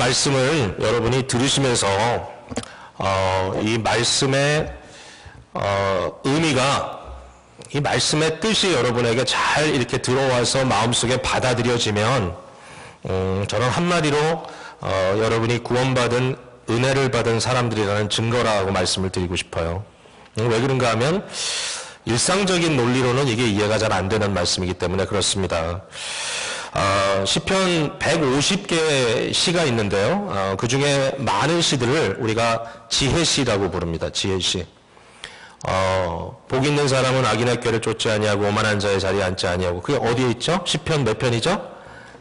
말씀을 여러분이 들으시면서 이 말씀의 의미가, 이 말씀의 뜻이 여러분에게 잘 이렇게 들어와서 마음속에 받아들여지면 저는 한마디로 여러분이 구원받은 은혜를 받은 사람들이라는 증거라고 말씀을 드리고 싶어요. 왜 그런가 하면 일상적인 논리로는 이게 이해가 잘 안 되는 말씀이기 때문에 그렇습니다. 시편 150개의 시가 있는데요. 그 중에 많은 시들을 우리가 지혜시라고 부릅니다. 지혜시. 복 있는 사람은 악인의 꾀를 쫓지 아니하고 오만한 자의 자리에 앉지 아니하고. 그게 어디에 있죠? 시편 몇 편이죠?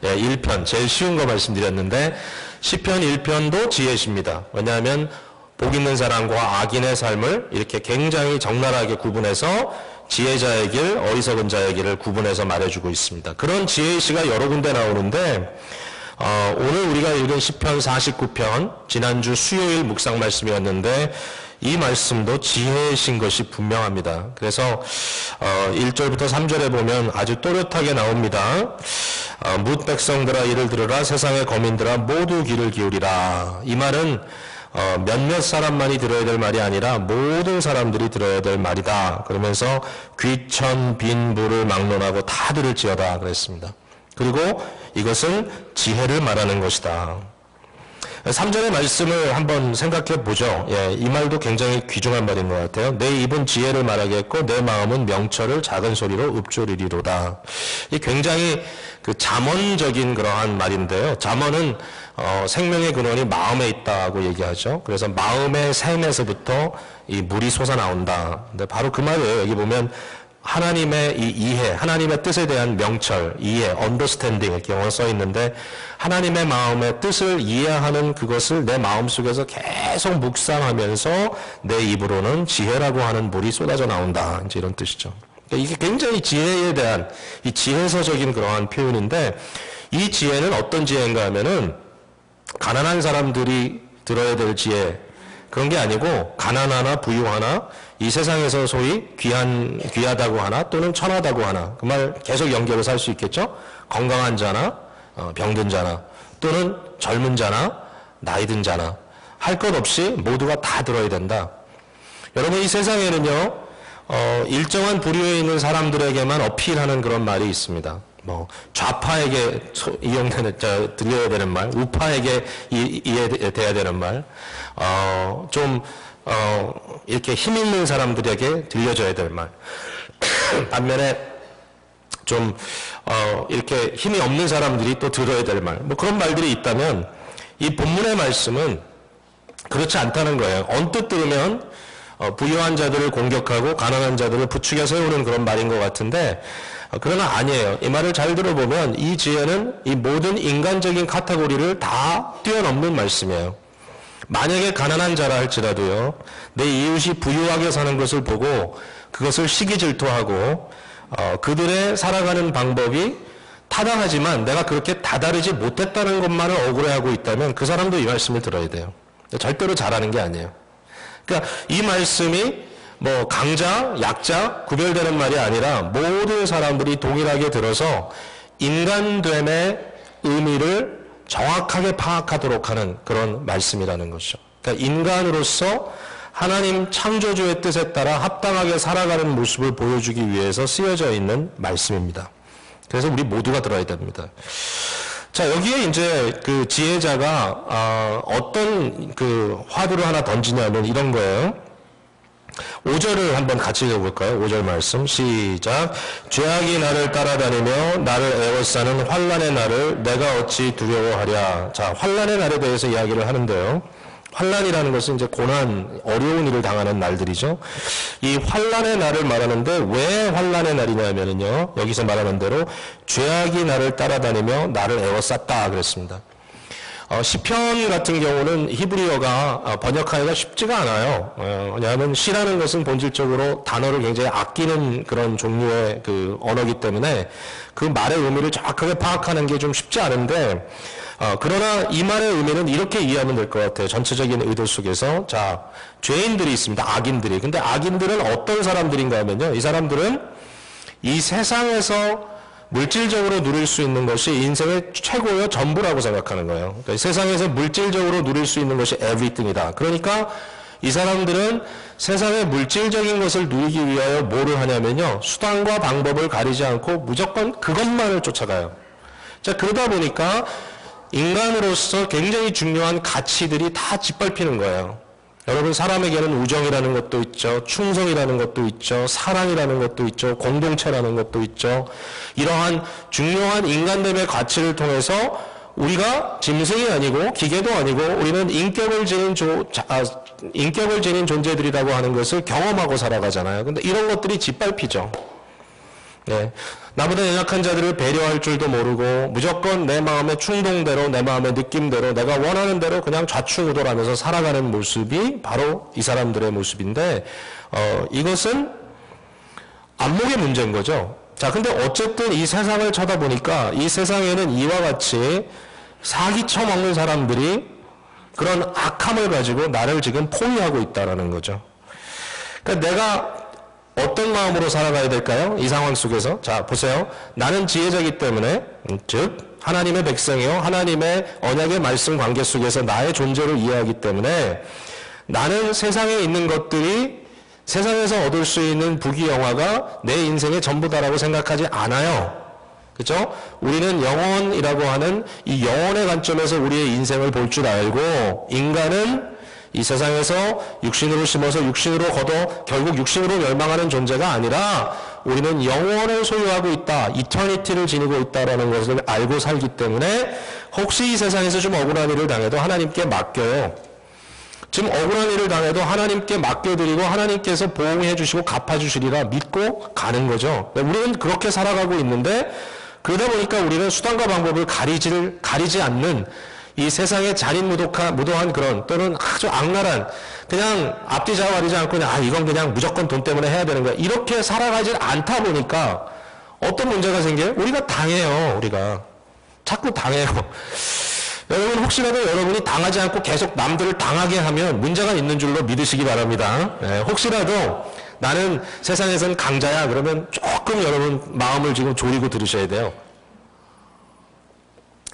예, 1편. 제일 쉬운 거 말씀드렸는데 시편 1편도 지혜시입니다. 왜냐하면 복 있는 사람과 악인의 삶을 이렇게 굉장히 적나라하게 구분해서 지혜자의 길, 어리석은 자의 길을 구분해서 말해주고 있습니다. 그런 지혜의 시가 여러 군데 나오는데 오늘 우리가 읽은 시편 49편, 지난주 수요일 묵상 말씀이었는데 이 말씀도 지혜의 시인 것이 분명합니다. 그래서 1절부터 3절에 보면 아주 또렷하게 나옵니다. 뭇 백성들아 이를 들으라, 세상의 거민들아 모두 귀를 기울이라. 이 말은 몇몇 사람만이 들어야 될 말이 아니라 모든 사람들이 들어야 될 말이다. 그러면서 귀천 빈부를 막론하고 다 들을지어다 그랬습니다. 그리고 이것은 지혜를 말하는 것이다. 3절의 말씀을 한번 생각해 보죠. 예, 이 말도 굉장히 귀중한 말인 것 같아요. 내 입은 지혜를 말하겠고 내 마음은 명철을 작은 소리로 읊조리리로다. 이 굉장히 그 잠언적인 그러한 말인데요. 잠언은 생명의 근원이 마음에 있다고 얘기하죠. 그래서 마음의 샘에서부터 이 물이 솟아나온다. 근데 바로 그 말이에요. 여기 보면 하나님의 이 이해, 하나님의 뜻에 대한 명철, 이해, understanding 이렇게 영어로 써 있는데 하나님의 마음의 뜻을 이해하는 그것을 내 마음속에서 계속 묵상하면서 내 입으로는 지혜라고 하는 물이 쏟아져 나온다. 이제 이런 뜻이죠. 이게 굉장히 지혜에 대한 이 지혜서적인 그러한 표현인데 이 지혜는 어떤 지혜인가 하면은 가난한 사람들이 들어야 될 지혜 그런 게 아니고 가난하나 부유하나 이 세상에서 소위 귀하다고 하나 또는 천하다고 하나 그 말 계속 연결해서 할 수 있겠죠. 건강한 자나 병든 자나 또는 젊은 자나 나이 든 자나 할 것 없이 모두가 다 들어야 된다. 여러분 이 세상에는요 일정한 부류에 있는 사람들에게만 어필하는 그런 말이 있습니다. 뭐 좌파에게 들려야 되는 말, 우파에게 이해돼야 되는 말, 이렇게 힘 있는 사람들에게 들려줘야 될 말. 반면에 좀 이렇게 힘이 없는 사람들이 또 들어야 될 말. 뭐 그런 말들이 있다면 이 본문의 말씀은 그렇지 않다는 거예요. 언뜻 들으면 부유한 자들을 공격하고 가난한 자들을 부추겨 세우는 그런 말인 것 같은데 그러나 아니에요. 이 말을 잘 들어보면 이 지혜는 이 모든 인간적인 카테고리를 다 뛰어넘는 말씀이에요. 만약에 가난한 자라 할지라도요. 내 이웃이 부유하게 사는 것을 보고 그것을 시기 질투하고 그들의 살아가는 방법이 타당하지만 내가 그렇게 다다르지 못했다는 것만을 억울해하고 있다면 그 사람도 이 말씀을 들어야 돼요. 절대로 잘하는 게 아니에요. 그러니까 이 말씀이 뭐 강자, 약자 구별되는 말이 아니라 모든 사람들이 동일하게 들어서 인간됨의 의미를 정확하게 파악하도록 하는 그런 말씀이라는 것이죠. 그러니까 인간으로서 하나님 창조주의 뜻에 따라 합당하게 살아가는 모습을 보여주기 위해서 쓰여져 있는 말씀입니다. 그래서 우리 모두가 들어야 됩니다. 자, 여기에 이제 그 지혜자가 어떤 그 화두를 하나 던지냐면 이런 거예요. 5절을 한번 같이 읽어볼까요? 5절 말씀 시작. 죄악이 나를 따라다니며 나를 에워싸는 환난의 날을 내가 어찌 두려워하랴. 자, 환난의 날에 대해서 이야기를 하는데요. 환난이라는 것은 이제 고난, 어려운 일을 당하는 날들이죠. 이 환난의 날을 말하는데 왜 환난의 날이냐면요. 여기서 말하는 대로 죄악이 나를 따라다니며 나를 에워쌌다 그랬습니다. 시편 같은 경우는 히브리어가 번역하기가 쉽지가 않아요. 왜냐하면 시라는 것은 본질적으로 단어를 굉장히 아끼는 그런 종류의 그 언어이기 때문에 그 말의 의미를 정확하게 파악하는 게 좀 쉽지 않은데 그러나 이 말의 의미는 이렇게 이해하면 될 것 같아요. 전체적인 의도 속에서. 자, 죄인들이 있습니다. 악인들이. 근데 악인들은 어떤 사람들인가 하면요. 이 사람들은 이 세상에서 물질적으로 누릴 수 있는 것이 인생의 최고의 전부라고 생각하는 거예요. 그러니까 세상에서 물질적으로 누릴 수 있는 것이 everything이다. 그러니까 이 사람들은 세상의 물질적인 것을 누리기 위하여 뭐를 하냐면요. 수단과 방법을 가리지 않고 무조건 그것만을 쫓아가요. 자, 그러다 보니까 인간으로서 굉장히 중요한 가치들이 다 짓밟히는 거예요. 여러분, 사람에게는 우정이라는 것도 있죠. 충성이라는 것도 있죠. 사랑이라는 것도 있죠. 공동체라는 것도 있죠. 이러한 중요한 인간됨의 가치를 통해서 우리가 짐승이 아니고 기계도 아니고 우리는 인격을 지닌 존재들이라고 하는 것을 경험하고 살아가잖아요. 근데 이런 것들이 짓밟히죠. 네. 나보다 연약한 자들을 배려할 줄도 모르고 무조건 내 마음의 충동대로 내 마음의 느낌대로 내가 원하는 대로 그냥 좌충우돌하면서 살아가는 모습이 바로 이 사람들의 모습인데 이것은 안목의 문제인 거죠. 자, 근데 어쨌든 이 세상을 쳐다보니까 이 세상에는 이와 같이 사기 쳐먹는 사람들이 그런 악함을 가지고 나를 지금 포위하고 있다라는 거죠. 그러니까 내가 어떤 마음으로 살아가야 될까요? 이 상황 속에서. 자, 보세요. 나는 지혜자이기 때문에, 즉 하나님의 백성이요, 하나님의 언약의 말씀 관계 속에서 나의 존재를 이해하기 때문에 나는 세상에 있는 것들이 세상에서 얻을 수 있는 부귀영화가 내 인생의 전부다라고 생각하지 않아요. 그렇죠? 우리는 영혼이라고 하는 이 영혼의 관점에서 우리의 인생을 볼 줄 알고 인간은 이 세상에서 육신으로 심어서 육신으로 거둬 결국 육신으로 멸망하는 존재가 아니라 우리는 영혼을 소유하고 있다. 이터니티를 지니고 있다라는 것을 알고 살기 때문에 혹시 이 세상에서 좀 억울한 일을 당해도 하나님께 맡겨요. 지금 억울한 일을 당해도 하나님께 맡겨드리고 하나님께서 보호해 주시고 갚아주시리라 믿고 가는 거죠. 우리는 그렇게 살아가고 있는데 그러다 보니까 우리는 수단과 방법을 가리지 않는 이 세상의 잔인무도한 그런 또는 아주 악랄한 그냥 앞뒤 좌우하지 않고 그냥 이건 그냥 무조건 돈 때문에 해야 되는 거야. 이렇게 살아가지 않다 보니까 어떤 문제가 생겨요? 우리가 당해요. 우리가 자꾸 당해요. 여러분 혹시라도 여러분이 당하지 않고 계속 남들을 당하게 하면 문제가 있는 줄로 믿으시기 바랍니다. 네, 혹시라도 나는 세상에선 강자야 그러면 조금 여러분 마음을 지금 졸이고 들으셔야 돼요.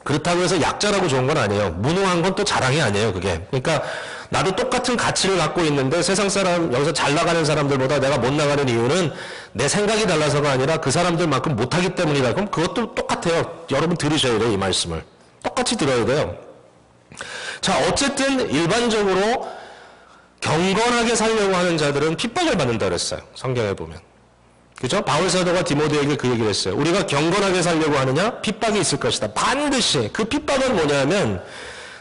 그렇다고 해서 약자라고 좋은 건 아니에요. 무능한 건 또 자랑이 아니에요, 그게. 그러니까 나도 똑같은 가치를 갖고 있는데 세상 사람, 여기서 잘 나가는 사람들보다 내가 못 나가는 이유는 내 생각이 달라서가 아니라 그 사람들만큼 못하기 때문이다. 그럼 그것도 똑같아요. 여러분 들으셔야 돼요, 이 말씀을. 똑같이 들어야 돼요. 자, 어쨌든 일반적으로 경건하게 살려고 하는 자들은 핍박을 받는다 그랬어요. 성경에 보면. 그죠? 바울 사도가 디모데에게 그 얘기를 했어요. 우리가 경건하게 살려고 하느냐? 핍박이 있을 것이다. 반드시. 그 핍박은 뭐냐면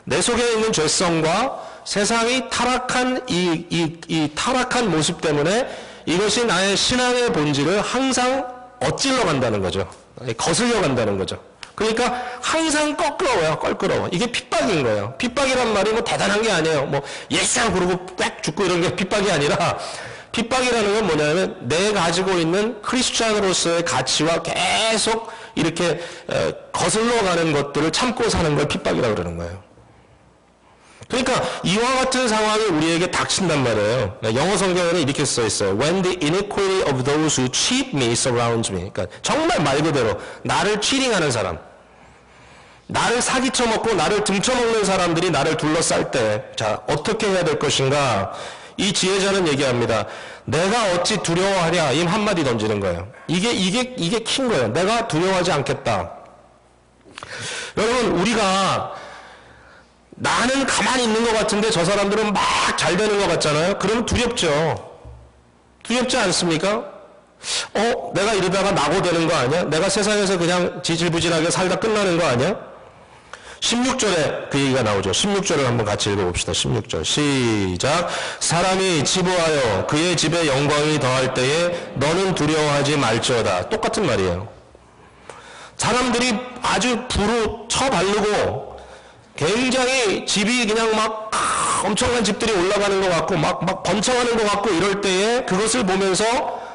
내 속에 있는 죄성과 세상이 타락한 이 타락한 모습 때문에 이것이 나의 신앙의 본질을 항상 엇질러 간다는 거죠. 거슬려 간다는 거죠. 그러니까 항상 껄끄러워요. 껄끄러워. 이게 핍박인 거예요. 핍박이란 말이 뭐 대단한 게 아니에요. 뭐 예상 부르고 꽥 죽고 이런 게 핍박이 아니라 핍박이라는 건 뭐냐면 내 가지고 있는 크리스찬으로서의 가치와 계속 이렇게 거슬러 가는 것들을 참고 사는 걸 핍박이라고 그러는 거예요. 그러니까 이와 같은 상황이 우리에게 닥친단 말이에요. 영어 성경에는 이렇게 써 있어요. When the iniquity of those who cheat me surrounds me. 그러니까 정말 말 그대로 나를 치링하는 사람, 나를 사기쳐먹고 나를 등쳐먹는 사람들이 나를 둘러쌀 때, 자, 어떻게 해야 될 것인가? 이 지혜자는 얘기합니다. 내가 어찌 두려워하랴? 이 한마디 던지는 거예요. 이게 킨 거예요. 내가 두려워하지 않겠다. 여러분, 우리가 나는 가만히 있는 것 같은데 저 사람들은 막 잘 되는 것 같잖아요. 그러면 두렵죠. 두렵지 않습니까? 내가 이러다가 낙오되는 거 아니야? 내가 세상에서 그냥 지질부질하게 살다 끝나는 거 아니야? 16절에 그 얘기가 나오죠. 16절을 한번 같이 읽어봅시다. 16절 시작. 사람이 치부하여 그의 집에 영광이 더할 때에 너는 두려워하지 말지어다. 똑같은 말이에요. 사람들이 아주 부로 쳐바르고 굉장히 집이 그냥 막 엄청난 집들이 올라가는 것 같고 막 번창하는 것 같고 이럴 때에 그것을 보면서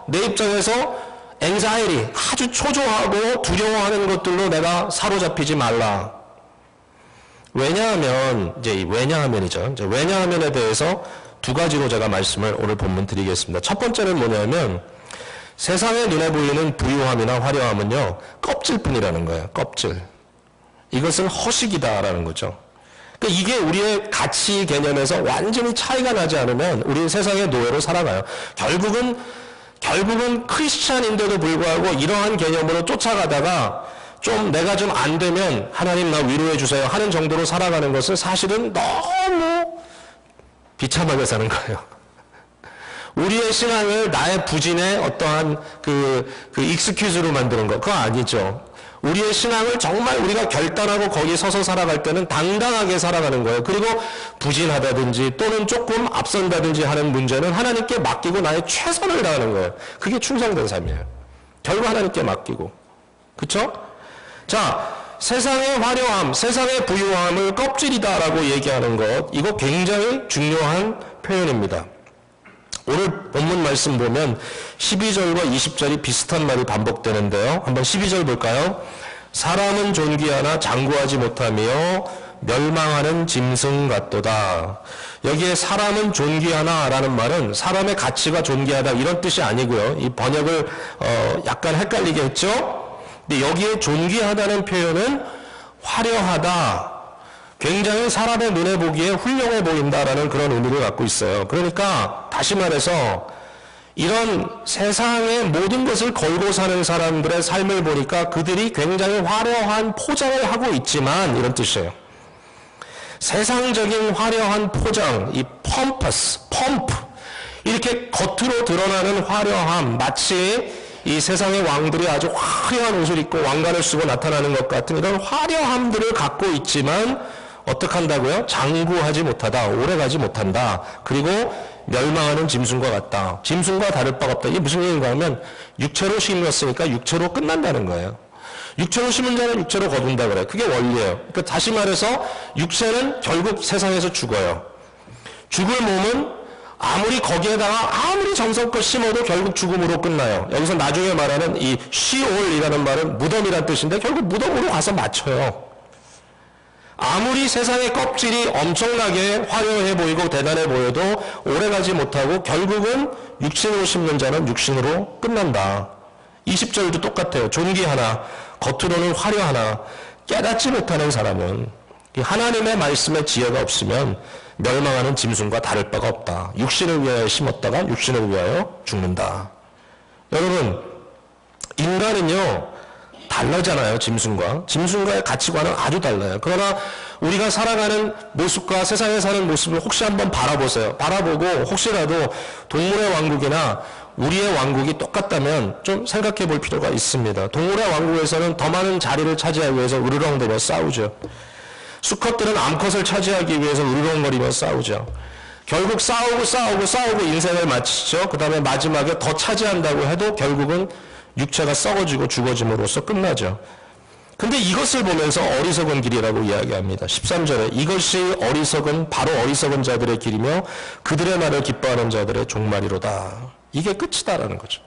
내 입장에서 anxiety, 아주 초조하고 두려워하는 것들로 내가 사로잡히지 말라. 왜냐하면 이제 왜냐하면이죠. 이제 왜냐하면에 대해서 두 가지로 제가 말씀을 오늘 본문 드리겠습니다. 첫 번째는 뭐냐면 세상의 눈에 보이는 부유함이나 화려함은요, 껍질뿐이라는 거예요. 껍질. 이것은 허식이다라는 거죠. 그러니까 이게 우리의 가치 개념에서 완전히 차이가 나지 않으면 우리는 세상의 노예로 살아가요. 결국은 크리스찬인데도 불구하고 이러한 개념으로 쫓아가다가 내가 좀 안 되면 하나님 나 위로해 주세요 하는 정도로 살아가는 것은 사실은 너무 비참하게 사는 거예요. 우리의 신앙을 나의 부진의 어떠한 익스큐즈로 만드는 거, 그거 아니죠. 우리의 신앙을 정말 우리가 결단하고 거기에 서서 살아갈 때는 당당하게 살아가는 거예요. 그리고 부진하다든지 또는 조금 앞선다든지 하는 문제는 하나님께 맡기고 나의 최선을 다하는 거예요. 그게 충성된 삶이에요. 결국 하나님께 맡기고. 그쵸? 자, 세상의 화려함, 세상의 부유함을 껍질이다라고 얘기하는 것, 이거 굉장히 중요한 표현입니다. 오늘 본문 말씀 보면 12절과 20절이 비슷한 말이 반복되는데요. 한번 12절 볼까요? 사람은 존귀하나 장구하지 못하며 멸망하는 짐승 같도다. 여기에 사람은 존귀하나 라는 말은 사람의 가치가 존귀하다 이런 뜻이 아니고요. 이 번역을 약간 헷갈리게 했죠. 근데 여기에 존귀하다는 표현은 화려하다, 굉장히 사람의 눈에 보기에 훌륭해 보인다라는 그런 의미를 갖고 있어요. 그러니까 다시 말해서 이런 세상의 모든 것을 걸고 사는 사람들의 삶을 보니까 그들이 굉장히 화려한 포장을 하고 있지만 이런 뜻이에요. 세상적인 화려한 포장, 이 펌프, 이렇게 겉으로 드러나는 화려함, 마치 이 세상의 왕들이 아주 화려한 옷을 입고 왕관을 쓰고 나타나는 것 같은 이런 화려함들을 갖고 있지만 어떻게 한다고요? 장구하지 못하다, 오래가지 못한다. 그리고 멸망하는 짐승과 같다. 짐승과 다를 바가 없다. 이게 무슨 얘기인가 하면 육체로 심었으니까 육체로 끝난다는 거예요. 육체로 심은 자는 육체로 거둔다 그래요. 그게 원리예요. 그러니까 다시 말해서 육체는 결국 세상에서 죽어요. 죽을 몸은 아무리 거기에다가 아무리 정성껏 심어도 결국 죽음으로 끝나요. 여기서 나중에 말하는 이 시올이라는 말은 무덤이란 뜻인데 결국 무덤으로 가서 맞춰요. 아무리 세상의 껍질이 엄청나게 화려해 보이고 대단해 보여도 오래가지 못하고 결국은 육신으로 심는 자는 육신으로 끝난다. 20절도 똑같아요. 존귀하나 겉으로는 화려하나 깨닫지 못하는 사람은 하나님의 말씀에 지혜가 없으면 멸망하는 짐승과 다를 바가 없다. 육신을 위하여 심었다가 육신을 위하여 죽는다. 여러분, 인간은요 달라잖아요. 짐승과의 가치관은 아주 달라요. 그러나 우리가 살아가는 모습과 세상에 사는 모습을 혹시 한번 바라보세요. 바라보고 혹시라도 동물의 왕국이나 우리의 왕국이 똑같다면 좀 생각해 볼 필요가 있습니다. 동물의 왕국에서는 더 많은 자리를 차지하기 위해서 으르렁대며 싸우죠. 수컷들은 암컷을 차지하기 위해서 으르렁거리며 싸우죠. 결국 싸우고 인생을 마치죠. 그 다음에 마지막에 더 차지한다고 해도 결국은 육체가 썩어지고 죽어짐으로써 끝나죠. 근데 이것을 보면서 어리석은 길이라고 이야기합니다. 13절에 이것이 바로 어리석은 자들의 길이며 그들의 말을 기뻐하는 자들의 종말이로다. 이게 끝이다라는 거죠.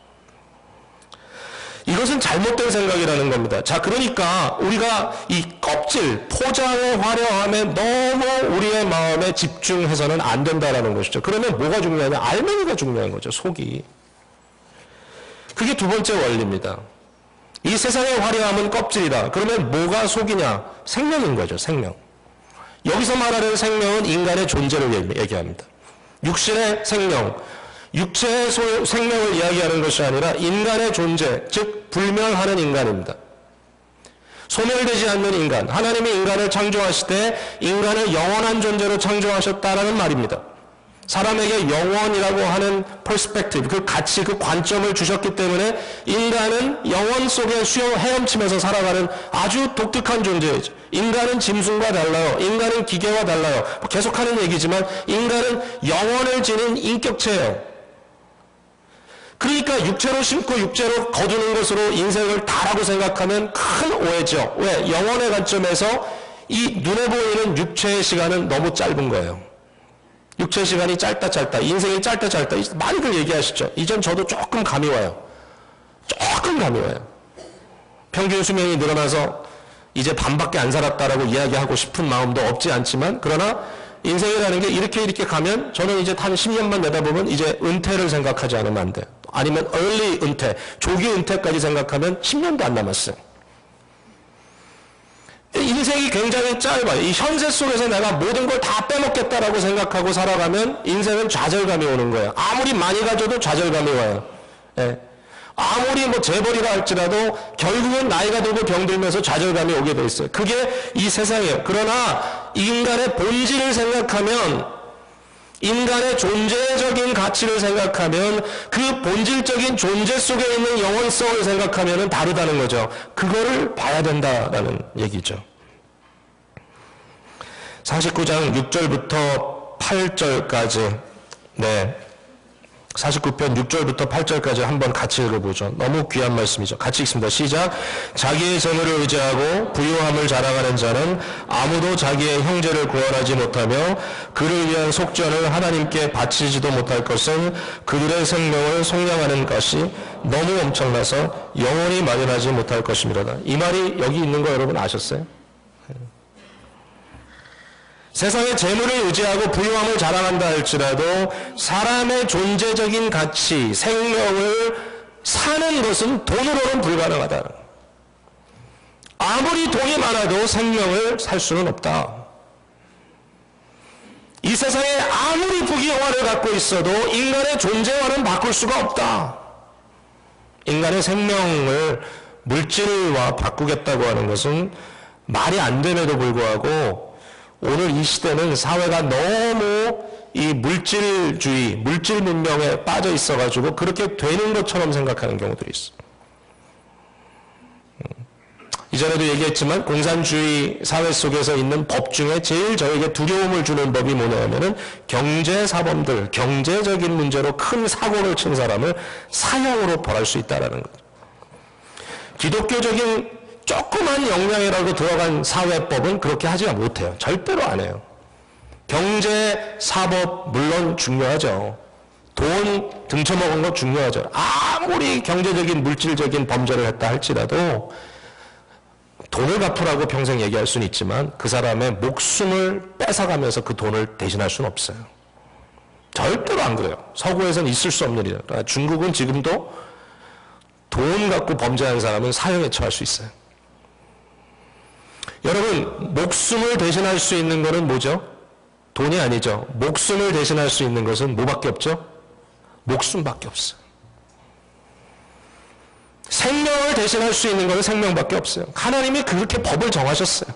이것은 잘못된 생각이라는 겁니다. 자, 그러니까 우리가 이 껍질, 포장의 화려함에 너무 우리의 마음에 집중해서는 안 된다라는 것이죠. 그러면 뭐가 중요하냐? 알맹이가 중요한 거죠. 속이. 그게 두 번째 원리입니다. 이 세상의 화려함은 껍질이다. 그러면 뭐가 속이냐? 생명인 거죠. 생명. 여기서 말하는 생명은 인간의 존재를 얘기합니다. 육신의 생명, 육체의 생명을 이야기하는 것이 아니라 인간의 존재, 즉 불멸하는 인간입니다. 소멸되지 않는 인간. 하나님이 인간을 창조하실 때 인간을 영원한 존재로 창조하셨다라는 말입니다. 사람에게 영원이라고 하는 퍼스펙티브, 그 가치, 그 관점을 주셨기 때문에 인간은 영원 속에 헤엄치면서 살아가는 아주 독특한 존재이죠. 인간은 짐승과 달라요. 인간은 기계와 달라요. 계속하는 얘기지만 인간은 영원을 지닌 인격체예요. 그러니까 육체로 심고 육체로 거두는 것으로 인생을 다라고 생각하면 큰 오해죠. 왜? 영원의 관점에서 이 눈에 보이는 육체의 시간은 너무 짧은 거예요. 육체 시간이 짧다, 인생이 짧다. 많이들 얘기하시죠. 이젠 저도 조금 감이 와요. 평균 수명이 늘어나서 이제 반밖에 안 살았다라고 이야기하고 싶은 마음도 없지 않지만, 그러나 인생이라는 게 이렇게 가면 저는 이제 한 10년만 내다보면 이제 은퇴를 생각하지 않으면 안 돼요. 아니면 early 은퇴, 조기 은퇴까지 생각하면 10년도 안 남았어요. 인생이 굉장히 짧아요. 이 현세 속에서 내가 모든 걸 다 빼먹겠다라고 생각하고 살아가면 인생은 좌절감이 오는 거예요. 아무리 많이 가져도 좌절감이 와요. 예. 아무리 뭐 재벌이라 할지라도 결국은 나이가 들고 병들면서 좌절감이 오게 돼 있어요. 그게 이 세상이에요. 그러나 인간의 본질을 생각하면, 인간의 존재적인 가치를 생각하면, 그 본질적인 존재 속에 있는 영원성을 생각하면 다르다는 거죠. 그거를 봐야 된다라는 얘기죠. 49장 6절부터 8절까지, 네. 49편 6절부터 8절까지 한번 같이 읽어보죠. 너무 귀한 말씀이죠. 같이 읽습니다. 시작. 자기의 재물을 의지하고 부유함을 자랑하는 자는 아무도 자기의 형제를 구원하지 못하며 그를 위한 속전을 하나님께 바치지도 못할 것은 그들의 생명을 속량하는 것이 너무 엄청나서 영원히 마련하지 못할 것입니다. 이 말이 여기 있는 거 여러분 아셨어요? 세상의 재물을 의지하고 부유함을 자랑한다 할지라도 사람의 존재적인 가치, 생명을 사는 것은 돈으로는 불가능하다. 아무리 돈이 많아도 생명을 살 수는 없다. 이 세상에 아무리 부귀영화를 갖고 있어도 인간의 존재와는 바꿀 수가 없다. 인간의 생명을 물질과 바꾸겠다고 하는 것은 말이 안 됨에도 불구하고 오늘 이 시대는 사회가 너무 이 물질주의, 물질 문명에 빠져 있어가지고 그렇게 되는 것처럼 생각하는 경우들이 있어. 이전에도 얘기했지만 공산주의 사회 속에서 있는 법 중에 제일 저에게 두려움을 주는 법이 뭐냐면은 경제사범들, 경제적인 문제로 큰 사고를 친 사람을 사형으로 벌할 수 있다라는 거죠. 기독교적인 조그만 역량이라도 들어간 사회법은 그렇게 하지 못해요. 절대로 안 해요. 경제, 사법 물론 중요하죠. 돈 등쳐먹은 거 중요하죠. 아무리 경제적인 물질적인 범죄를 했다 할지라도 돈을 갚으라고 평생 얘기할 수는 있지만 그 사람의 목숨을 뺏어가면서 그 돈을 대신할 수는 없어요. 절대로 안 그래요. 서구에서는 있을 수 없는 일이에요. 중국은 지금도 돈 갖고 범죄한 사람은 사형에 처할 수 있어요. 여러분, 목숨을 대신할 수 있는 것은 뭐죠? 돈이 아니죠. 목숨을 대신할 수 있는 것은 뭐밖에 없죠? 목숨밖에 없어요. 생명을 대신할 수 있는 것은 생명밖에 없어요. 하나님이 그렇게 법을 정하셨어요.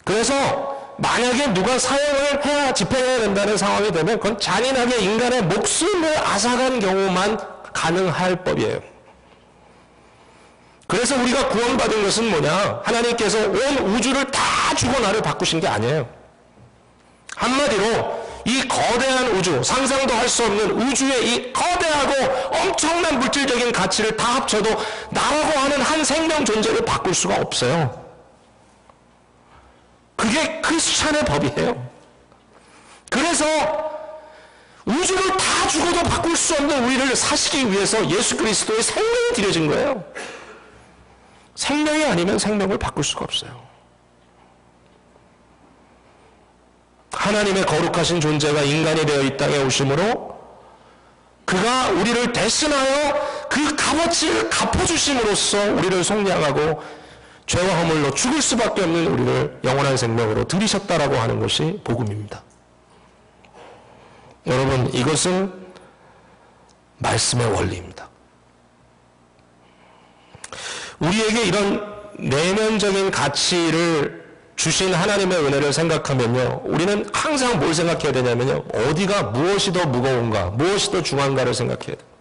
그래서 만약에 누가 사형을 해야 집행해야 된다는 상황이 되면 그건 잔인하게 인간의 목숨을 앗아간 경우만 가능할 법이에요. 그래서 우리가 구원받은 것은 뭐냐? 하나님께서 온 우주를 다 주고 나를 바꾸신 게 아니에요. 한마디로 이 거대한 우주, 상상도 할 수 없는 우주의 이 거대하고 엄청난 물질적인 가치를 다 합쳐도 나라고 하는 한 생명 존재를 바꿀 수가 없어요. 그게 크리스찬의 법이에요. 그래서 우주를 다 주고도 바꿀 수 없는 우리를 사시기 위해서 예수 그리스도의 생명이 드려진 거예요. 생명이 아니면 생명을 바꿀 수가 없어요. 하나님의 거룩하신 존재가 인간이 되어 이 땅에 오심으로 그가 우리를 대신하여 그 값어치를 갚아주심으로써 우리를 속량하고 죄와 허물로 죽을 수밖에 없는 우리를 영원한 생명으로 들이셨다라고 하는 것이 복음입니다. 여러분, 이것은 말씀의 원리입니다. 우리에게 이런 내면적인 가치를 주신 하나님의 은혜를 생각하면요, 우리는 항상 뭘 생각해야 되냐면요, 어디가 무엇이 더 무거운가, 무엇이 더 중요한가를 생각해야 돼요.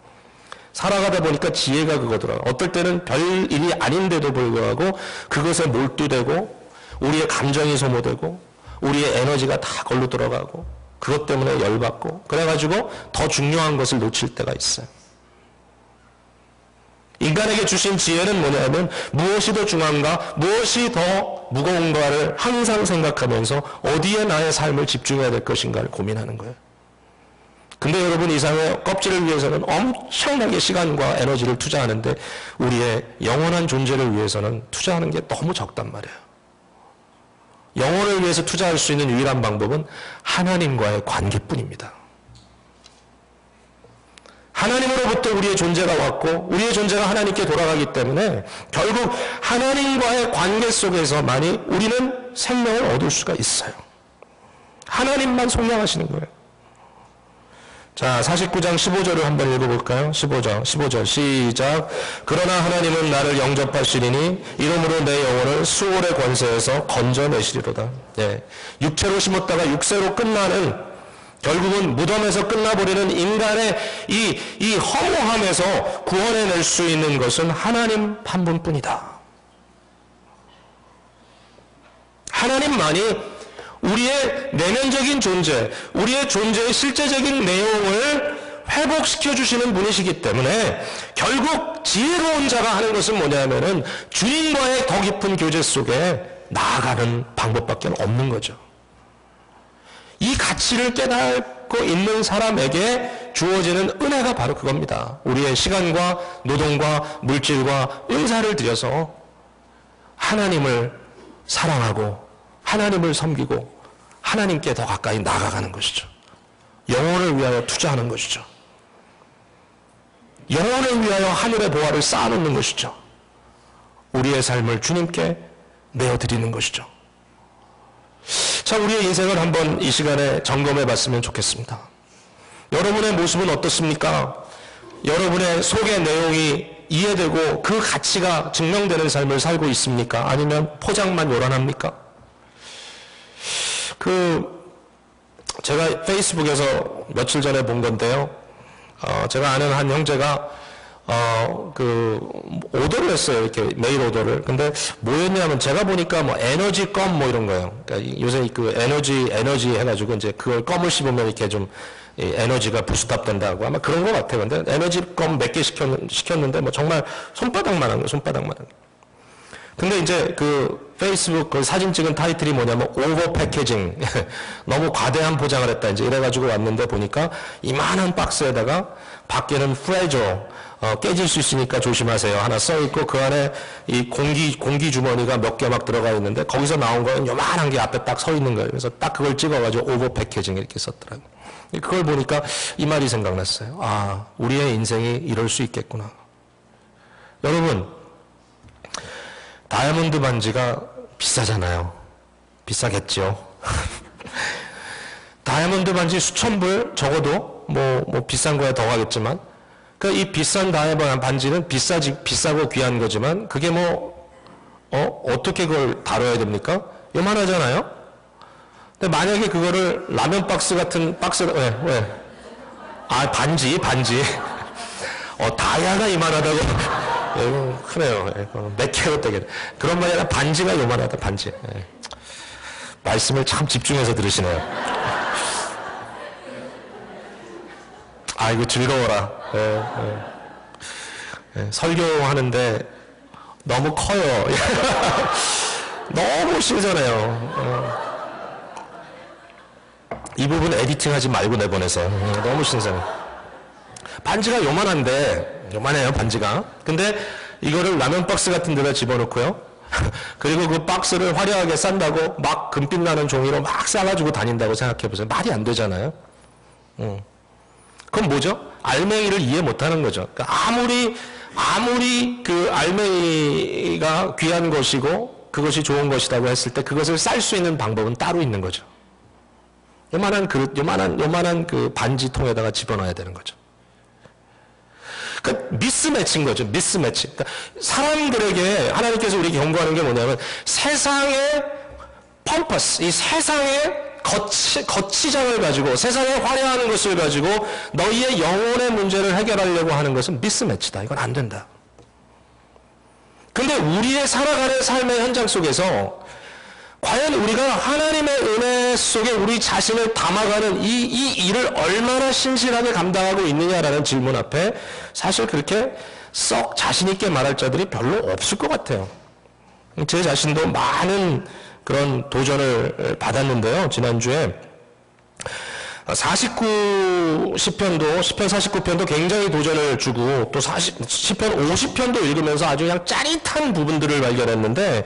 살아가다 보니까 지혜가 그거더라고요. 어떨 때는 별 일이 아닌데도 불구하고 그것에 몰두되고 우리의 감정이 소모되고 우리의 에너지가 다 걸로 들어가고 그것 때문에 열받고 그래가지고 더 중요한 것을 놓칠 때가 있어요. 인간에게 주신 지혜는 뭐냐면 무엇이 더 중요한가, 무엇이 더 무거운가를 항상 생각하면서 어디에 나의 삶을 집중해야 될 것인가를 고민하는 거예요. 근데 여러분, 이상의 껍질을 위해서는 엄청나게 시간과 에너지를 투자하는데 우리의 영원한 존재를 위해서는 투자하는 게 너무 적단 말이에요. 영혼을 위해서 투자할 수 있는 유일한 방법은 하나님과의 관계뿐입니다. 하나님으로부터 우리의 존재가 왔고 우리의 존재가 하나님께 돌아가기 때문에 결국 하나님과의 관계 속에서만이 우리는 생명을 얻을 수가 있어요. 하나님만 속량하시는 거예요. 자, 49장 15절을 한번 읽어볼까요? 15절 시작. 그러나 하나님은 나를 영접하시리니 이러므로 내 영혼을 수월의 권세에서 건져내시리로다. 네. 육체로 심었다가 육세로 끝나는, 결국은 무덤에서 끝나버리는 인간의 이 허무함에서 구원해낼 수 있는 것은 하나님 한 분뿐이다. 하나님만이 우리의 내면적인 존재, 우리의 존재의 실제적인 내용을 회복시켜 주시는 분이시기 때문에 결국 지혜로운 자가 하는 것은 뭐냐면은 주님과의 더 깊은 교제 속에 나아가는 방법밖에 없는 거죠. 이 가치를 깨닫고 있는 사람에게 주어지는 은혜가 바로 그겁니다. 우리의 시간과 노동과 물질과 은사를 들여서 하나님을 사랑하고 하나님을 섬기고 하나님께 더 가까이 나아가는 것이죠. 영혼을 위하여 투자하는 것이죠. 영혼을 위하여 하늘의 보화를 쌓아놓는 것이죠. 우리의 삶을 주님께 내어드리는 것이죠. 자, 우리의 인생을 한번 이 시간에 점검해 봤으면 좋겠습니다. 여러분의 모습은 어떻습니까? 여러분의 속의 내용이 이해되고 그 가치가 증명되는 삶을 살고 있습니까? 아니면 포장만 요란합니까? 제가 페이스북에서 며칠 전에 본 건데요. 제가 아는 한 형제가, 오더를 했어요. 이렇게 메일 오더를. 근데 뭐였냐면 제가 보니까 뭐 에너지 껌 뭐 이런 거예요. 그러니까 요새 그 에너지 해가지고 이제 그걸 껌을 씹으면 이렇게 좀 에너지가 부스탑 된다고 아마 그런 것 같아요. 근데 에너지 껌 몇 개 시켰는데 뭐 정말 손바닥만 한 거예요. 손바닥만 한 거. 근데 이제 그 페이스북 그 사진 찍은 타이틀이 뭐냐면 오버 패키징 너무 과대한 포장을 했다 이제 이래가지고 왔는데 보니까 이만한 박스에다가 밖에는 프레저 깨질 수 있으니까 조심하세요 하나 써 있고 그 안에 이 공기 주머니가 몇 개 막 들어가 있는데 거기서 나온 거는 요만한 게 앞에 딱 서 있는 거예요. 그래서 딱 그걸 찍어가지고 오버 패키징 이렇게 썼더라고요. 그걸 보니까 이 말이 생각났어요. 아, 우리의 인생이 이럴 수 있겠구나. 여러분, 다이아몬드 반지가 비싸잖아요. 비싸겠죠. 다이아몬드 반지 수천 불 적어도 뭐 비싼 거야 더 가겠지만, 그러니까 이 비싼 다이아몬드 반지는 비싸고 귀한 거지만 그게 어떻게 그걸 다뤄야 됩니까? 요만하잖아요. 근데 만약에 그거를 라면 박스 같은 박스를 왜? 아, 반지. 다이아가 이만하다고. 크네요. 몇 킬로 되겠네. 그런 말이 아니라 반지가 요만하다, 반지. 말씀을 참 집중해서 들으시네요. 아이고, 즐거워라. 설교하는데 너무 커요. 너무 신선해요. 이 부분 에디팅하지 말고 내보내세요. 너무 신선해. 반지가 요만해요, 반지가. 근데 이거를 라면 박스 같은 데다 집어넣고요. 그리고 그 박스를 화려하게 싼다고 막 금빛 나는 종이로 막 싸가지고 다닌다고 생각해보세요. 말이 안 되잖아요. 그럼 뭐죠? 알맹이를 이해 못하는 거죠. 그러니까 아무리 그 알맹이가 귀한 것이고 그것이 좋은 것이라고 했을 때 그것을 쌀 수 있는 방법은 따로 있는 거죠. 요만한 그 반지 통에다가 집어넣어야 되는 거죠. 그러니까 미스매치인 거죠. 미스매치. 그러니까 사람들에게 하나님께서 우리에게 경고하는 게 뭐냐면 세상의 펌퍼스, 이 세상의 거치장을 가지고 세상에 화려한 것을 가지고 너희의 영혼의 문제를 해결하려고 하는 것은 미스매치다. 이건 안 된다. 근데 우리의 살아가는 삶의 현장 속에서 과연 우리가 하나님의 은혜 속에 우리 자신을 담아가는 이 일을 얼마나 신실하게 감당하고 있느냐라는 질문 앞에 사실 그렇게 썩 자신 있게 말할 자들이 별로 없을 것 같아요. 제 자신도 많은 그런 도전을 받았는데요. 지난주에 시편 49편도 굉장히 도전을 주고 또 시편 50편도 읽으면서 아주 그냥 짜릿한 부분들을 발견했는데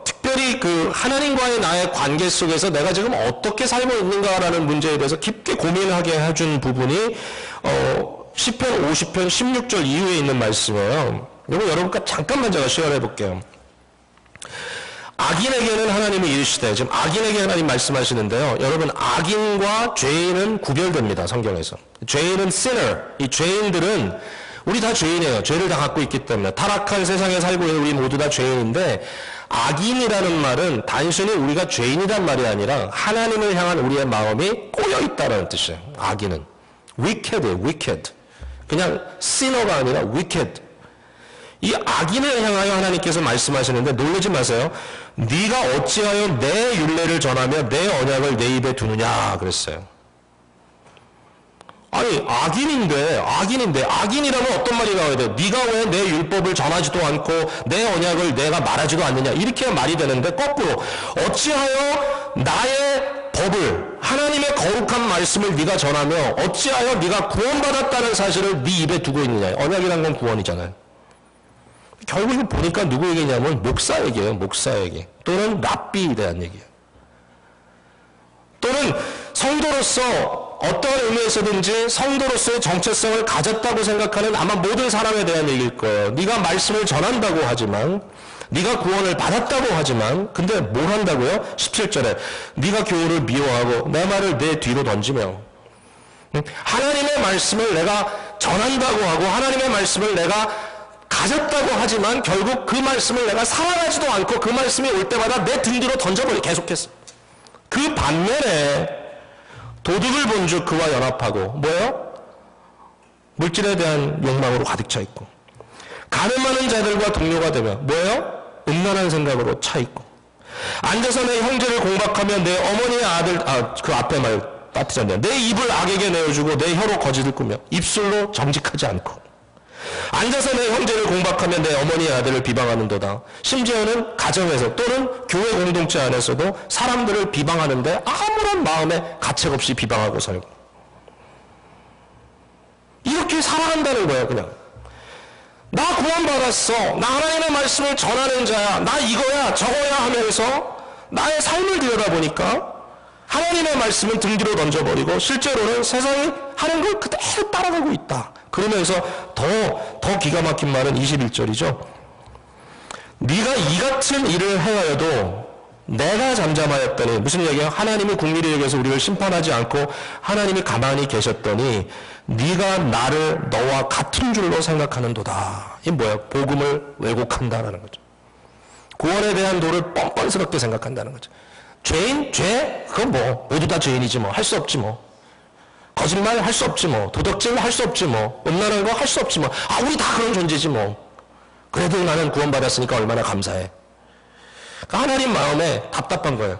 특별히 그 하나님과의 나의 관계 속에서 내가 지금 어떻게 살고 있는가라는 문제에 대해서 깊게 고민하게 해준 부분이 시편 50편 16절 이후에 있는 말씀이에요. 이거 여러분과 잠깐만 제가 시연해 볼게요. 악인에게는 하나님이 이르시되, 지금 악인에게 하나님 말씀하시는데요. 여러분, 악인과 죄인은 구별됩니다. 성경에서. 죄인은 sinner. 이 죄인들은 우리 다 죄인이에요. 죄를 다 갖고 있기 때문에. 타락한 세상에 살고 있는 우리 모두 다 죄인인데, 악인이라는 말은 단순히 우리가 죄인이란 말이 아니라 하나님을 향한 우리의 마음이 꼬여있다는 뜻이에요. 악인은. wicked이에요. wicked. 그냥 sinner가 아니라 wicked. 이 악인을 향하여 하나님께서 말씀하시는데 놀라지 마세요. 네가 어찌하여 내 율례를 전하며 내 언약을 내 입에 두느냐 그랬어요. 아니 악인이라면 어떤 말이 나와야 돼요? 네가 왜 내 율법을 전하지도 않고 내 언약을 내가 말하지도 않느냐 이렇게 말이 되는데 거꾸로 어찌하여 나의 법을 하나님의 거룩한 말씀을 네가 전하며 어찌하여 네가 구원받았다는 사실을 네 입에 두고 있느냐. 언약이란 건 구원이잖아요. 결국 이거 보니까 누구에게냐면 목사에게요. 목사에게. 또는 랍비에 대한 얘기예요. 또는 성도로서 어떠한 의미에서든지 성도로서의 정체성을 가졌다고 생각하는 아마 모든 사람에 대한 얘기일 거예요. 네가 말씀을 전한다고 하지만 네가 구원을 받았다고 하지만 근데 뭘 한다고요? 17절에 네가 교훈을 미워하고 내 말을 내 뒤로 던지며 하나님의 말씀을 내가 전한다고 하고 하나님의 말씀을 내가 가졌다고 하지만 결국 그 말씀을 내가 사랑하지도 않고 그 말씀이 올 때마다 내 등 뒤로 던져버려 계속해서. 그 반면에 도둑을 본즉 그와 연합하고 뭐예요? 물질에 대한 욕망으로 가득 차 있고 가늠하는 자들과 동료가 되며 뭐예요? 음란한 생각으로 차 있고 앉아서 내 형제를 공박하며 내 어머니의 아들 그 앞에 말 빠뜨렸네요. 내 입을 악에게 내어주고 내 혀로 거짓을 꾸며 입술로 정직하지 않고 앉아서 내 형제를 공박하며 내 어머니의 아들을 비방하는도다. 심지어는 가정에서 또는 교회 공동체 안에서도 사람들을 비방하는데 아무런 마음에 가책 없이 비방하고 살고 이렇게 살아간다는 거예요. 그냥 나 구원받았어. 나 하나님의 말씀을 전하는 자야. 나 이거야 저거야 하면서 나의 삶을 들여다보니까 하나님의 말씀은 등 뒤로 던져버리고 실제로는 세상이 하는 걸 그대로 따라가고 있다. 그러면서 더 기가 막힌 말은 21절이죠. 네가 이 같은 일을 행하여도 내가 잠잠하였더니 무슨 얘기야? 하나님이 국리를 여겨서 우리를 심판하지 않고 하나님이 가만히 계셨더니 네가 나를 너와 같은 줄로 생각하는도다. 이게 뭐야? 복음을 왜곡한다라는 거죠. 구원에 대한 도를 뻔뻔스럽게 생각한다는 거죠. 죄인? 죄? 그건 뭐 모두 다 죄인이지 뭐. 할 수 없지 뭐. 거짓말 할 수 없지 뭐. 도덕질 할 수 없지 뭐. 음란한 거 할 수 없지 뭐. 우리 다 그런 존재지 뭐. 그래도 나는 구원받았으니까 얼마나 감사해. 그러니까 하나님 마음에 답답한 거예요.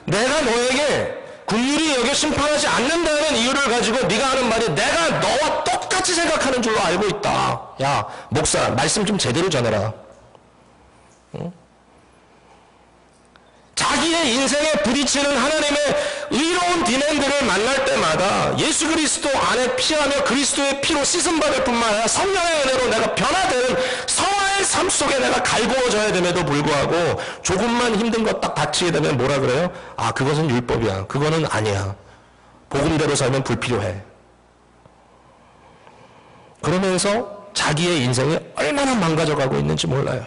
내가 너에게 긍휼히 여겨 심판하지 않는다는 이유를 가지고 네가 하는 말이 내가 너와 똑같이 생각하는 줄로 알고 있다. 야 목사 말씀 좀 제대로 전해라. 응? 자기의 인생에 부딪히는 하나님의 의로운 디맨드를 만날 때마다 예수 그리스도 안에 피하며 그리스도의 피로 씻음받을 뿐만 아니라 성령의 은혜로 내가 변화되는 성화의 삶 속에 내가 갈구어져야 됨에도 불구하고 조금만 힘든 것 딱 닥치게 되면 뭐라 그래요? 그것은 율법이야. 그거는 아니야. 복음대로 살면 불필요해. 그러면서 자기의 인생이 얼마나 망가져가고 있는지 몰라요.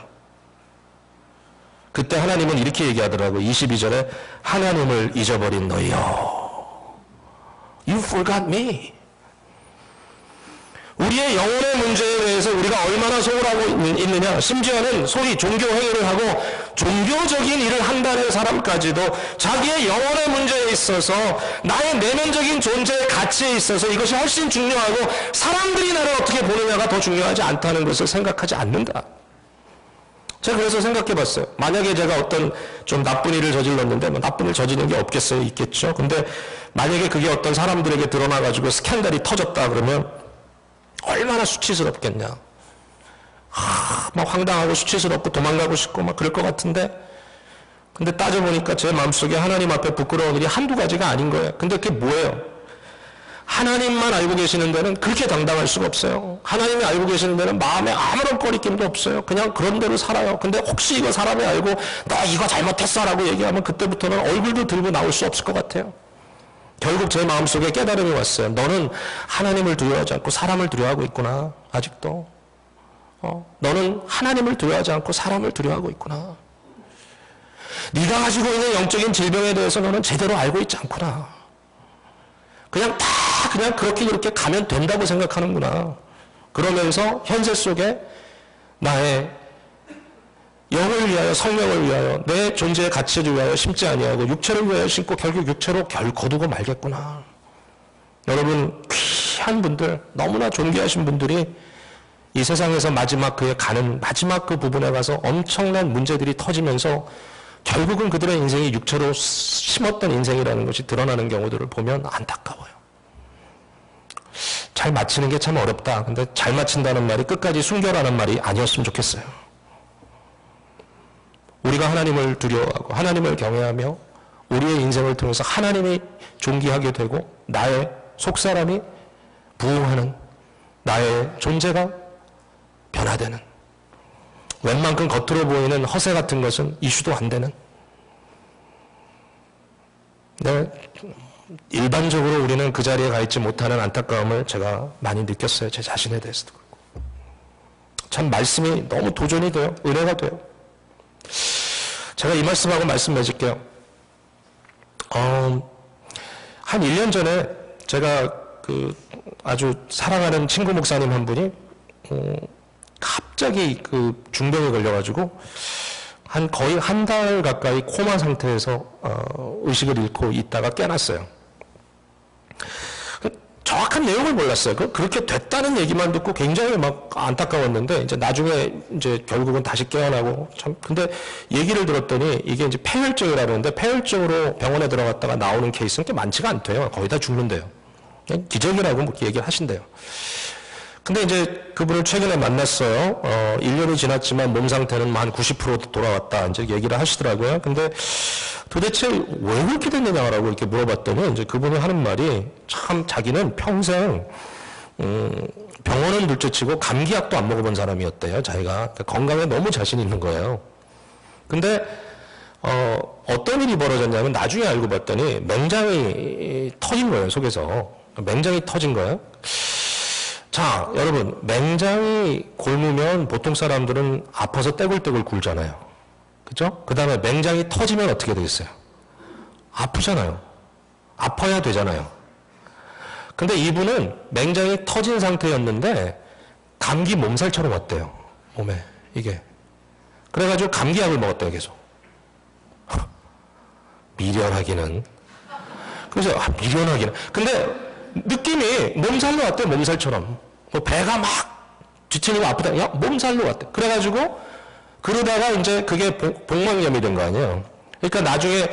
그때 하나님은 이렇게 얘기하더라고요. 22절에 하나님을 잊어버린 너희여. You forgot me. 우리의 영혼의 문제에 대해서 우리가 얼마나 소홀하고 있느냐. 심지어는 소위 종교 행위를 하고 종교적인 일을 한다는 사람까지도 자기의 영혼의 문제에 있어서 나의 내면적인 존재의 가치에 있어서 이것이 훨씬 중요하고 사람들이 나를 어떻게 보느냐가 더 중요하지 않다는 것을 생각하지 않는다. 제가 그래서 생각해 봤어요. 만약에 제가 어떤 좀 나쁜 일을 저질렀는데, 나쁜 일 저지른 게 없겠어요? 있겠죠? 근데 만약에 그게 어떤 사람들에게 드러나가지고 스캔들이 터졌다 그러면 얼마나 수치스럽겠냐. 막 황당하고 수치스럽고 도망가고 싶고 막 그럴 것 같은데, 근데 따져보니까 제 마음속에 하나님 앞에 부끄러운 일이 한두 가지가 아닌 거예요. 근데 그게 뭐예요? 하나님만 알고 계시는 데는 그렇게 당당할 수가 없어요. 하나님이 알고 계시는 데는 마음에 아무런 꺼리낌도 없어요. 그냥 그런 대로 살아요. 근데 혹시 이거 사람이 알고 너 이거 잘못했어 라고 얘기하면 그때부터는 얼굴도 들고 나올 수 없을 것 같아요. 결국 제 마음속에 깨달음이 왔어요. 너는 하나님을 두려워하지 않고 사람을 두려워하고 있구나. 아직도. 너는 하나님을 두려워하지 않고 사람을 두려워하고 있구나. 네가 가지고 있는 영적인 질병에 대해서 너는 제대로 알고 있지 않구나. 그냥 그렇게 이렇게 가면 된다고 생각하는구나. 그러면서 현세 속에 나의 영을 위하여, 성령을 위하여, 내 존재의 가치를 위하여 심지 아니하고 육체를 위하여 심고 결국 육체로 거두고 말겠구나. 여러분, 귀한 분들, 너무나 존귀하신 분들이 이 세상에서 마지막 그 부분에 가서 엄청난 문제들이 터지면서 결국은 그들의 인생이 육체로 심었던 인생이라는 것이 드러나는 경우들을 보면 안타까워요. 잘 마치는 게 참 어렵다. 근데 잘 마친다는 말이 끝까지 순결하는 말이 아니었으면 좋겠어요. 우리가 하나님을 두려워하고 하나님을 경외하며 우리의 인생을 통해서 하나님이 존귀하게 되고 나의 속사람이 부흥하는 나의 존재가 변화되는, 웬만큼 겉으로 보이는 허세 같은 것은 이슈도 안 되는, 네, 일반적으로 우리는 그 자리에 가 있지 못하는 안타까움을 제가 많이 느꼈어요. 제 자신에 대해서도 그렇고. 참 말씀이 너무 도전이 돼요. 은혜가 돼요. 제가 이 말씀하고 말씀 맺을게요. 한 1년 전에 제가 아주 사랑하는 친구 목사님 한 분이 갑자기 중병에 걸려가지고 거의 한 달 가까이 코마 상태에서 의식을 잃고 있다가 깨났어요. 정확한 내용을 몰랐어요. 그렇게 됐다는 얘기만 듣고 굉장히 막 안타까웠는데, 이제 나중에 이제 결국은 다시 깨어나고, 근데 얘기를 들었더니 이게 이제 폐혈증이라는데, 폐혈증으로 병원에 들어갔다가 나오는 케이스는 꽤 많지가 않대요. 거의 다 죽는데요. 기적이라고 뭐 얘기를 하신대요. 근데 이제 그분을 최근에 만났어요. 1년이 지났지만 몸 상태는 한 90% 돌아왔다. 이제 얘기를 하시더라고요. 근데 도대체 왜 그렇게 됐느냐라고 이렇게 물어봤더니 이제 그분이 하는 말이 참 자기는 평생, 병원은 둘째치고 감기약도 안 먹어본 사람이었대요. 자기가. 그러니까 건강에 너무 자신 있는 거예요. 근데, 어떤 일이 벌어졌냐면 나중에 알고 봤더니 맹장이 터진 거예요, 속에서. 맹장이 터진 거예요. 자, 여러분, 맹장이 곪으면 보통 사람들은 아파서 떼굴떼굴 굴잖아요. 그죠? 그 다음에 맹장이 터지면 어떻게 되겠어요? 아프잖아요. 아파야 되잖아요. 근데 이분은 맹장이 터진 상태였는데 감기 몸살처럼 왔대요. 몸에, 이게. 그래가지고 감기약을 먹었대요, 계속. 미련하기는. 그래서, 미련하기는. 근데 느낌이 몸살로 왔대요, 몸살처럼. 뭐 배가 막 뒤틀리고 아프다. 야, 몸살로 왔대. 그래가지고 그러다가 이제 그게 복막염이 된 거 아니에요. 그러니까 나중에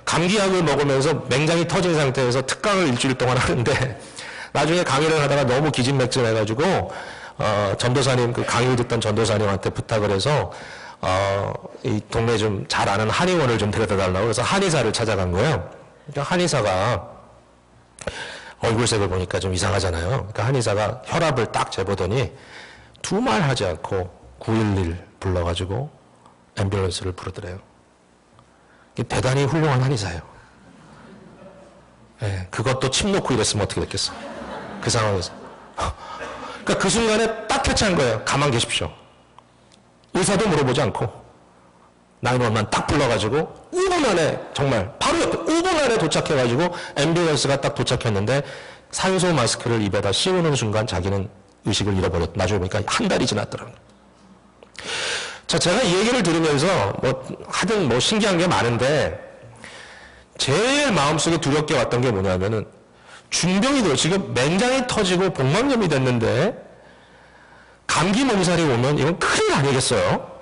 감기약을 먹으면서 맹장이 터진 상태에서 특강을 일주일 동안 하는데 나중에 강의를 하다가 너무 기진맥진해가지고 전도사님, 그 강의 듣던 전도사님한테 부탁을 해서 이 동네 좀 잘 아는 한의원을 좀 데려다 달라고 그래서 한의사를 찾아간 거예요. 그러니까 한의사가 얼굴색을 보니까 좀 이상하잖아요. 그러니까 한의사가 혈압을 딱 재보더니 두말 하지 않고 911 불러가지고 앰뷸런스를 부르더래요. 대단히 훌륭한 한의사예요. 네, 그것도 침 놓고 이랬으면 어떻게 됐겠어. 그 상황에서. 그러니까 그 순간에 딱 캐치한 거예요. 가만 계십시오. 의사도 물어보지 않고 911만 딱 불러가지고 5분 안에, 정말 바로 옆에 5분 안에 도착해가지고 앰뷸런스가 딱 도착했는데 산소 마스크를 입에다 씌우는 순간 자기는 의식을 잃어버렸다. 나중에 보니까 한 달이 지났더라고요. 자, 제가 이 얘기를 들으면서 하여튼 신기한 게 많은데 제일 마음속에 두렵게 왔던 게 뭐냐면은 중병이 들어, 지금 맹장이 터지고 복막염이 됐는데 감기 몸살이 오면 이건 큰일 아니겠어요?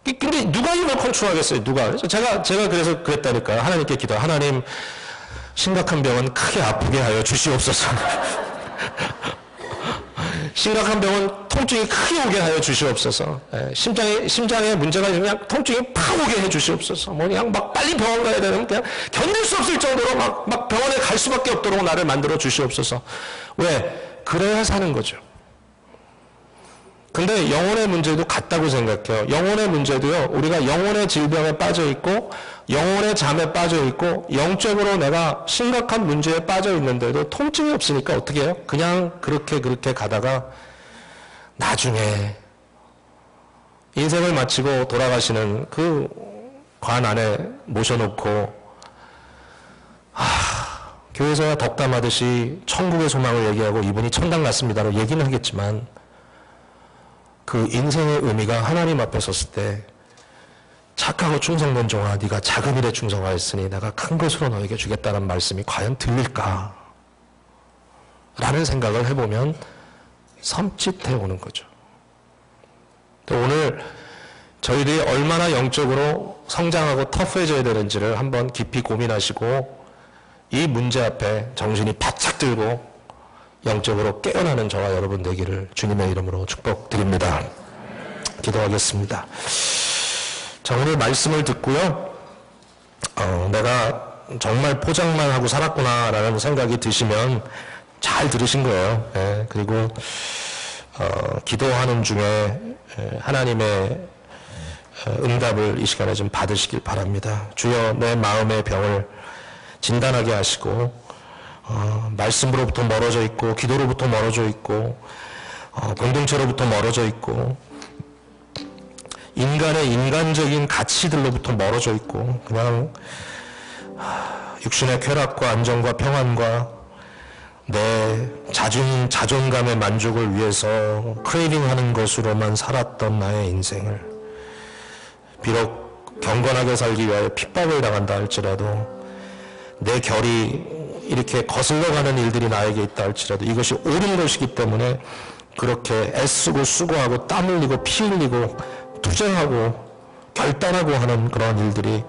근데 누가 이걸 컨트롤하겠어요? 누가? 제가 그래서 그랬다니까요. 하나님께 기도. 하나님, 심각한 병은 크게 아프게 하여 주시옵소서. 심각한 병은 통증이 크게 오게 하여 주시옵소서. 심장에 문제가 있으면 그냥 통증이 팍 오게 해 주시옵소서. 그냥 막 빨리 병원 가야 되는, 그냥 견딜 수 없을 정도로 막 병원에 갈 수밖에 없도록 나를 만들어 주시옵소서. 왜? 그래야 사는 거죠. 근데 영혼의 문제도 같다고 생각해요. 영혼의 문제도요, 우리가 영혼의 질병에 빠져 있고, 영혼의 잠에 빠져 있고, 영적으로 내가 심각한 문제에 빠져 있는데도 통증이 없으니까 어떻게 해요? 그냥 그렇게 가다가 나중에 인생을 마치고 돌아가시는 그 관 안에 모셔놓고, 교회에서 덕담하듯이 천국의 소망을 얘기하고 이분이 천당 갔습니다라고 얘기는 하겠지만, 그 인생의 의미가 하나님 앞에 섰을 때 착하고 충성된 종아 네가 작은 일에 충성하였으니 내가 큰 것으로 너에게 주겠다는 말씀이 과연 들릴까? 라는 생각을 해보면 섬찟해 오는 거죠. 오늘 저희들이 얼마나 영적으로 성장하고 터프해져야 되는지를 한번 깊이 고민하시고 이 문제 앞에 정신이 바짝 들고 영적으로 깨어나는 저와 여러분 되기를 주님의 이름으로 축복드립니다. 기도하겠습니다. 자, 오늘 말씀을 듣고요. 내가 정말 포장만 하고 살았구나라는 생각이 드시면 잘 들으신 거예요. 예, 그리고 기도하는 중에 하나님의 응답을 이 시간에 좀 받으시길 바랍니다. 주여 내 마음의 병을 진단하게 하시고 말씀으로부터 멀어져 있고 기도로부터 멀어져 있고 공동체로부터 멀어져 있고 인간의 인간적인 가치들로부터 멀어져 있고 그냥 육신의 쾌락과 안정과 평안과 내 자존감의 만족을 위해서 크레이빙하는 것으로만 살았던 나의 인생을 비록 경건하게 살기 위하여 핍박을 당한다 할지라도 내 결이 이렇게 거슬러가는 일들이 나에게 있다 할지라도 이것이 옳은 것이기 때문에 그렇게 애쓰고 수고하고 땀 흘리고 피 흘리고 투쟁하고 결단하고 하는 그런 일들이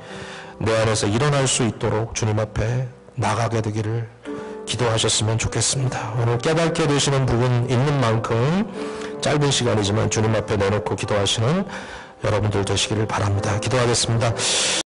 내 안에서 일어날 수 있도록 주님 앞에 나가게 되기를 기도하셨으면 좋겠습니다. 오늘 깨닫게 되시는 부분 있는 만큼 짧은 시간이지만 주님 앞에 내놓고 기도하시는 여러분들 되시기를 바랍니다. 기도하겠습니다.